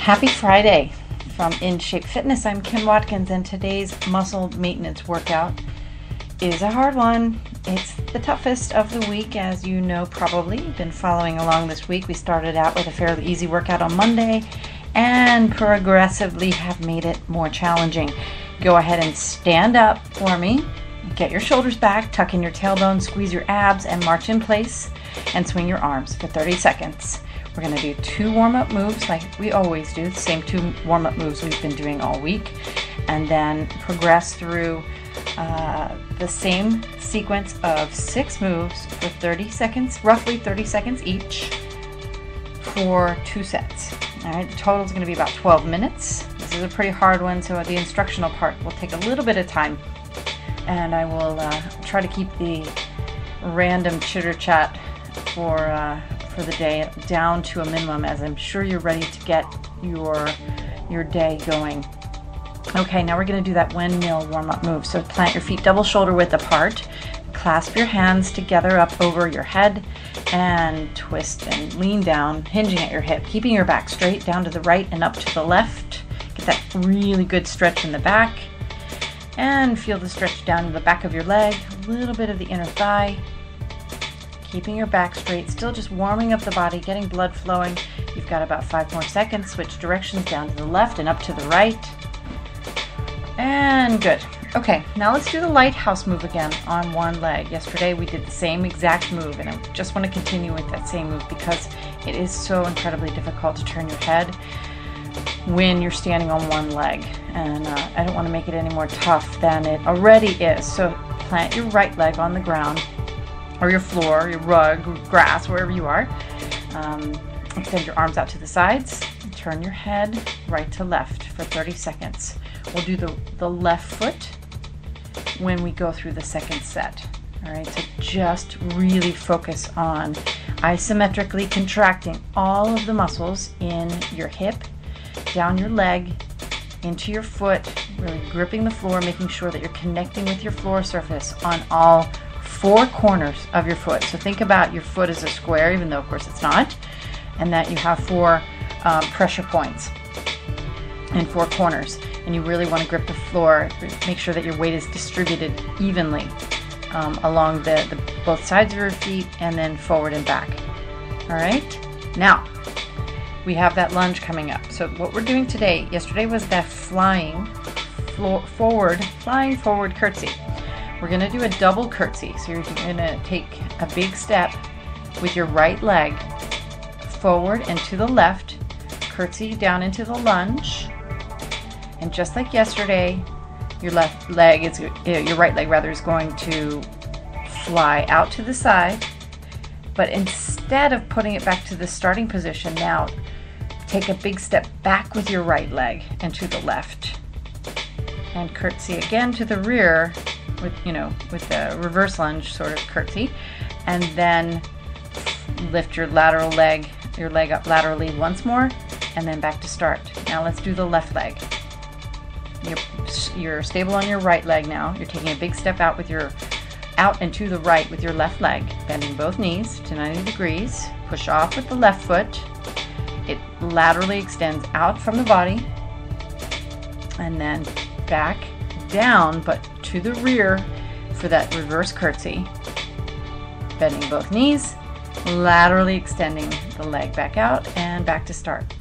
Happy Friday from In Shape Fitness. I'm Kim Watkins, and today's muscle maintenance workout is a hard one. It's the toughest of the week, as you know probably. You've been following along this week. We started out with a fairly easy workout on Monday and progressively have made it more challenging. Go ahead and stand up for me. Get your shoulders back, tuck in your tailbone, squeeze your abs, and march in place and swing your arms for 30 seconds. We're going to do 2 warm-up moves like we always do, the same 2 warm-up moves we've been doing all week, and then progress through the same sequence of 6 moves for 30 seconds, roughly 30 seconds each, for 2 sets. All right, the total is going to be about 12 minutes. This is a pretty hard one, so the instructional part will take a little bit of time, and I will try to keep the random chitter chat for the day down to a minimum, as I'm sure you're ready to get your day going. Okay, now we're going to do that windmill warm-up move. So plant your feet double shoulder width apart, clasp your hands together up over your head, and twist and lean down, hinging at your hip, keeping your back straight down to the right and up to the left. Get that really good stretch in the back, and feel the stretch down the back of your leg, a little bit of the inner thigh. Keeping your back straight, still just warming up the body, getting blood flowing. You've got about 5 more seconds. Switch directions down to the left and up to the right. And good. Okay, now let's do the lighthouse move again on one leg. Yesterday we did the same exact move, and I just want to continue with that same move because it is so incredibly difficult to turn your head when you're standing on one leg. And I don't want to make it any more tough than it already is. So plant your right leg on the ground, or your floor, your rug, grass, wherever you are. Extend your arms out to the sides. Turn your head right to left for 30 seconds. We'll do the left foot when we go through the second set. All right, so just really focus on isometrically contracting all of the muscles in your hip, down your leg, into your foot, really gripping the floor, making sure that you're connecting with your floor surface on all 4 corners of your foot. So think about your foot as a square, even though of course it's not, and that you have 4 pressure points and 4 corners, and you really want to grip the floor. Make sure that your weight is distributed evenly along the both sides of your feet, and then forward and back. All right, now we have that lunge coming up. So what we're doing today, yesterday was that flying forward curtsy. We're going to do a double curtsy. So you're going to take a big step with your right leg forward and to the left, curtsy down into the lunge, and just like yesterday, your right leg is going to fly out to the side, but instead of putting it back to the starting position, now take a big step back with your right leg and to the left, and curtsy again to the rear with the reverse lunge sort of curtsy, and then lift your leg up laterally once more, and then back to start. Now let's do the left leg. You're stable on your right leg now. You're taking a big step out and to the right with your left leg, bending both knees to 90 degrees. Push off with the left foot. It laterally extends out from the body, and then back down, but to the rear for that reverse curtsy, bending both knees, laterally extending the leg back out, and back to start.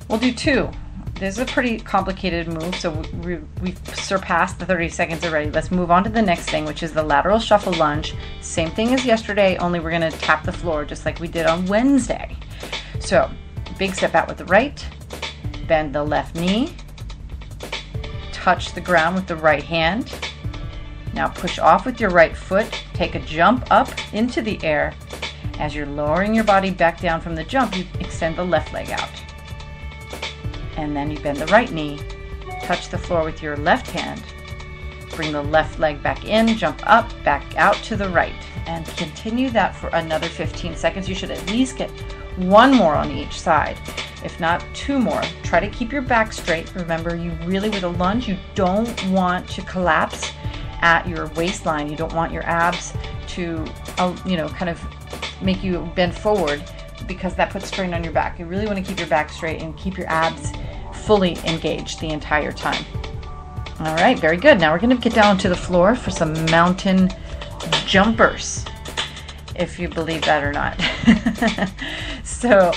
We'll do 2. This is a pretty complicated move, so we've surpassed the 30 seconds already. Let's move on to the next thing, which is the lateral shuffle lunge. Same thing as yesterday, only we're going to tap the floor just like we did on Wednesday. So big step out with the right, bend the left knee, touch the ground with the right hand. Now push off with your right foot, take a jump up into the air. As you're lowering your body back down from the jump, you extend the left leg out. And then you bend the right knee, touch the floor with your left hand, bring the left leg back in, jump up, back out to the right, and continue that for another 15 seconds. You should at least get 1 more on each side, if not 2 more. Try to keep your back straight. Remember, with a lunge, you don't want to collapse at your waistline. You don't want your abs to, kind of make you bend forward, because that puts strain on your back. You really want to keep your back straight and keep your abs fully engaged the entire time. All right, very good. Now we're going to get down to the floor for some mountain jumpers, if you believe that or not. So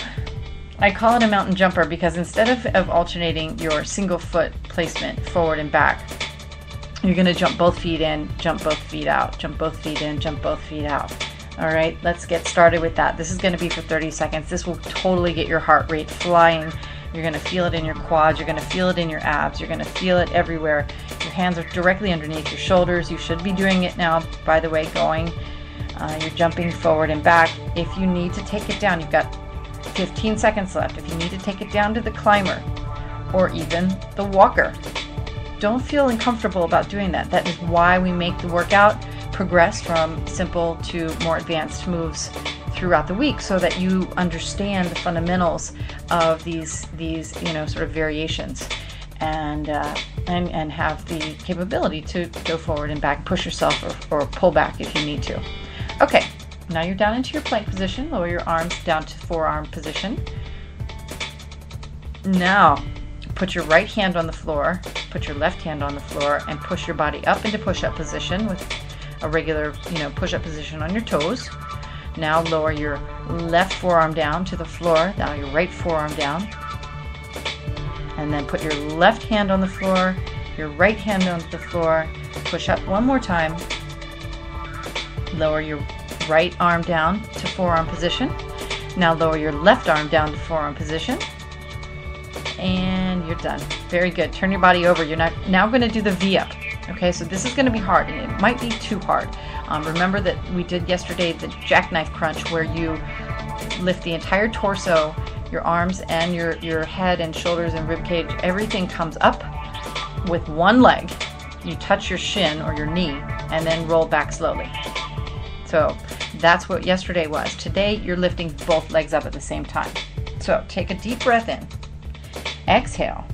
I call it a mountain jumper because instead of alternating your single foot placement forward and back, you're going to jump both feet in, jump both feet out, jump both feet in, jump both feet out. All right, let's get started with that. This is going to be for 30 seconds. This will totally get your heart rate flying. You're going to feel it in your quads. You're going to feel it in your abs. You're going to feel it everywhere. Your hands are directly underneath your shoulders. You should be doing it now, by the way, going. You're jumping forward and back. If you need to take it down, you've got 15 seconds left. If you need to take it down to the climber or even the walker, don't feel uncomfortable about doing that. That is why we make the workout progress from simple to more advanced moves throughout the week, so that you understand the fundamentals of these sort of variations, and have the capability to go forward and back, push yourself or pull back if you need to. Okay, now you're down into your plank position. Lower your arms down to forearm position. Now put your right hand on the floor, put your left hand on the floor, and push your body up into push-up position with a regular push-up position on your toes. Now lower your left forearm down to the floor, now your right forearm down, and then put your left hand on the floor, your right hand on the floor, push up one more time, lower your right arm down to forearm position, now lower your left arm down to forearm position, and you're done. Very good. Turn your body over. You're now going to do the V-up. Okay, so this is going to be hard, and it might be too hard. Remember that we did yesterday the jackknife crunch, where you lift the entire torso, your arms and your head and shoulders and rib cage, everything comes up with one leg. You touch your shin or your knee and then roll back slowly. So that's what yesterday was. Today you're lifting both legs up at the same time. So take a deep breath in. Exhale.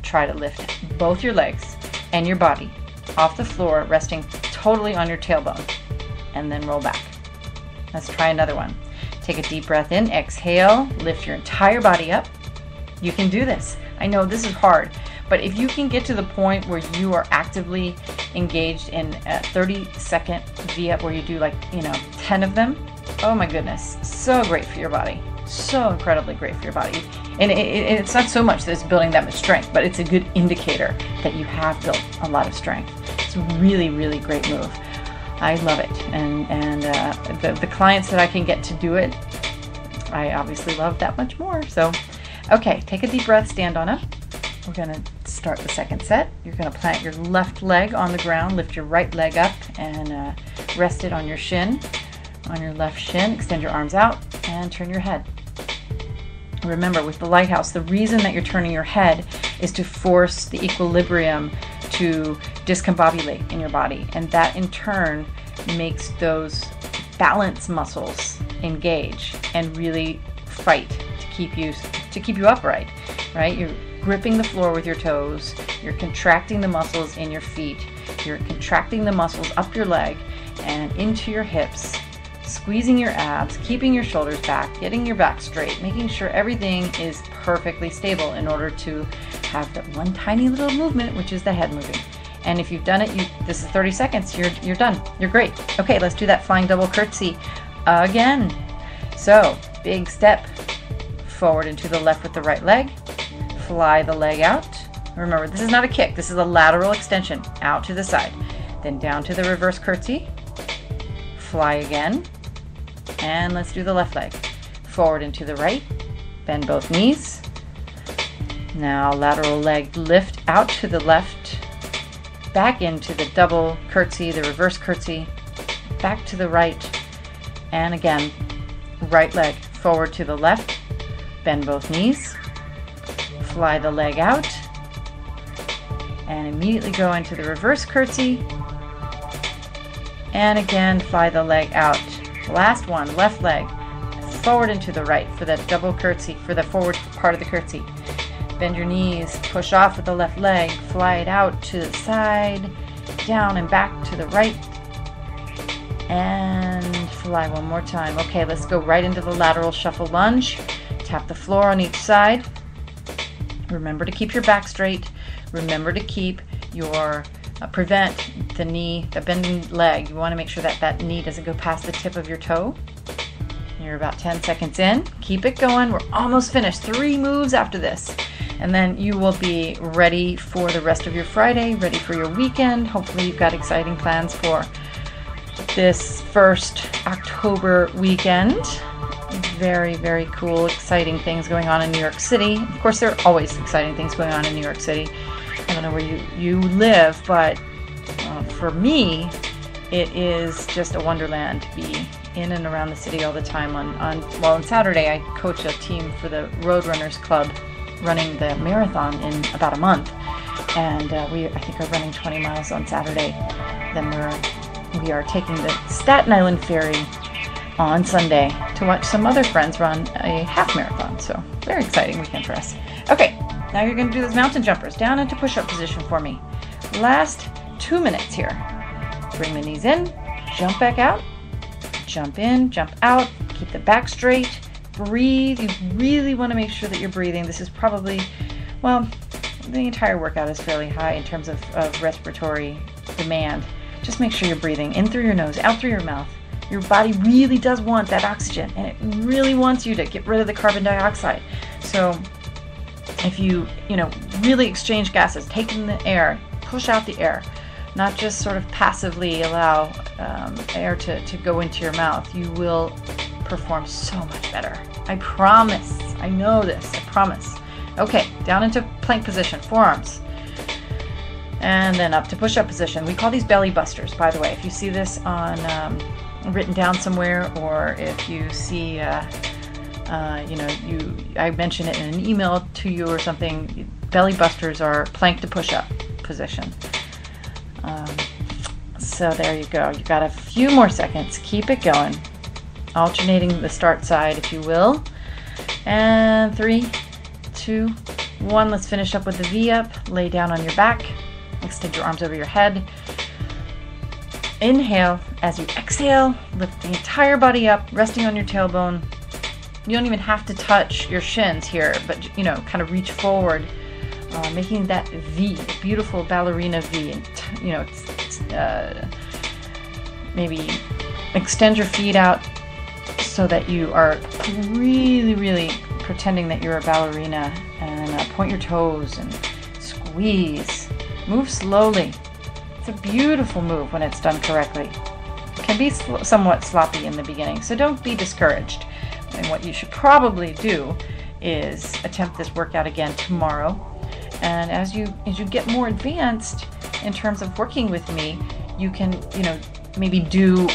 Try to lift both your legs and your body off the floor, resting totally on your tailbone, and then roll back. Let's try another one. Take a deep breath in, exhale, lift your entire body up. You can do this. I know this is hard, but if you can get to the point where you are actively engaged in a 30-second V-up where you do 10 of them, oh my goodness, so great for your body. So incredibly great for your body. And it's not so much that it's building that much strength, but it's a good indicator that you have built a lot of strength. It's a really, really great move. I love it. And the clients that I can get to do it, I obviously love that much more. So, okay, take a deep breath, stand on up. We're going to start the second set. You're going to plant your left leg on the ground, lift your right leg up, and rest it on your shin, on your left shin. Extend your arms out and turn your head. Remember, with the lighthouse, the reason that you're turning your head is to force the equilibrium to discombobulate in your body, and that in turn makes those balance muscles engage and really fight to keep you upright, right? You're gripping the floor with your toes, you're contracting the muscles in your feet, you're contracting the muscles up your leg and into your hips, squeezing your abs, keeping your shoulders back, getting your back straight, making sure everything is perfectly stable in order to have that one tiny little movement, which is the head moving. And if you've done it, this is 30 seconds, you're done. You're great. Okay, let's do that flying double curtsy again. So, big step forward into the left with the right leg. Fly the leg out. Remember, this is not a kick. This is a lateral extension out to the side. Then down to the reverse curtsy. Fly again. And let's do the left leg. Forward into the right. Bend both knees. Now lateral leg lift out to the left. Back into the double curtsy, the reverse curtsy. Back to the right. And again, right leg forward to the left. Bend both knees. Fly the leg out. And immediately go into the reverse curtsy. And again, fly the leg out. Last one, left leg forward into the right for that double curtsy, for the forward part of the curtsy. Bend your knees, push off with the left leg, fly it out to the side, down and back to the right, and butterfly one more time. Okay, let's go right into the lateral shuffle lunge. Tap the floor on each side. Remember to keep your back straight. Remember to keep your prevent the knee, the bending leg. You want to make sure that that knee doesn't go past the tip of your toe. You're about 10 seconds in. Keep it going. We're almost finished. 3 moves after this. And then you will be ready for the rest of your Friday, ready for your weekend. Hopefully you've got exciting plans for this first October weekend. Very, very cool, exciting things going on in New York City. Of course, there are always exciting things going on in New York City. I don't know where you live, but for me, it is just a wonderland to be in and around the city all the time. On Saturday, I coach a team for the Roadrunners Club running the marathon in about a month, and I think are running 20 miles on Saturday. Then we are taking the Staten Island ferry on Sunday to watch some other friends run a half marathon. So very exciting weekend for us. Okay, now you're going to do those mountain jumpers down into push-up position for me. Last 2 minutes here. Bring the knees in, jump back out, jump in, jump out, keep the back straight, breathe. You really want to make sure that you're breathing. This is probably, well, the entire workout is fairly high in terms of respiratory demand. Just make sure you're breathing in through your nose, out through your mouth. Your body really does want that oxygen, and it really wants you to get rid of the carbon dioxide. So if you really exchange gases, take in the air, push out the air, not just sort of passively allow air to go into your mouth, you will perform so much better. I promise. I know this. I promise. Okay, down into plank position, forearms. And then up to push-up position. We call these belly busters, by the way. If you see this on written down somewhere, or if you see, I mention it in an email to you or something, belly busters are plank to push-up position. So there you go. You've got a few more seconds. Keep it going. Alternating the start side, if you will. And 3, 2, 1. Let's finish up with the V up. Lay down on your back. Extend your arms over your head. Inhale. As you exhale, lift the entire body up, resting on your tailbone. You don't even have to touch your shins here, but kind of reach forward, making that V, beautiful ballerina V. And maybe extend your feet out so that you are really, really pretending that you're a ballerina, and point your toes and squeeze. Move slowly. It's a beautiful move when it's done correctly. It can be somewhat sloppy in the beginning, so don't be discouraged. And what you should probably do is attempt this workout again tomorrow. And as you get more advanced in terms of working with me, you can maybe do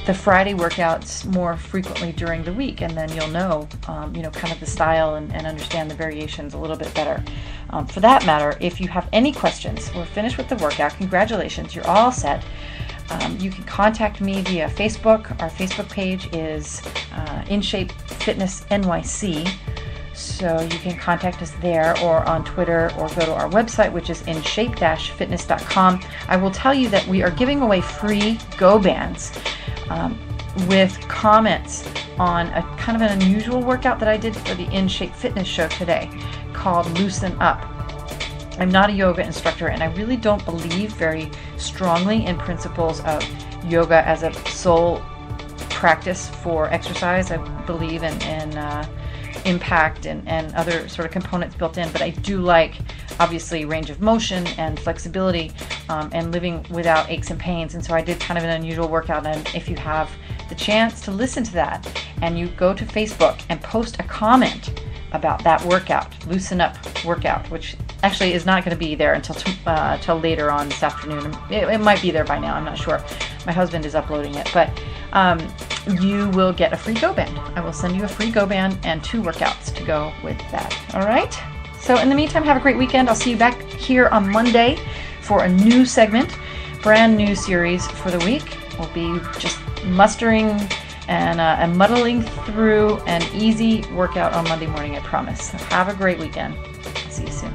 the Friday workouts more frequently during the week, and then you'll know kind of the style and understand the variations a little bit better. For that matter, if you have any questions, we're finished with the workout. Congratulations, you're all set. You can contact me via Facebook. Our Facebook page is In Shape Fitness NYC. So you can contact us there, or on Twitter, or go to our website, which is inshape-fitness.com. I will tell you that we are giving away free Go Bands with comments on a kind of an unusual workout that I did for the In Shape Fitness show today called Loosen Up. I'm not a yoga instructor, and I really don't believe very strongly in principles of yoga as a sole practice for exercise. I believe in impact and other sort of components built in, but I do like, obviously, range of motion and flexibility, and living without aches and pains. And so I did kind of an unusual workout, and if you have the chance to listen to that and you go to Facebook and post a comment about that workout, Loosen Up workout, which actually is not going to be there until later on this afternoon. It might be there by now, I'm not sure. My husband is uploading it, but you will get a free Go Band. I will send you a free Go Band and 2 workouts to go with that. All right? So in the meantime, have a great weekend. I'll see you back here on Monday for a new segment, brand new series for the week. We'll be just mustering and muddling through an easy workout on Monday morning, I promise. So have a great weekend. See you soon.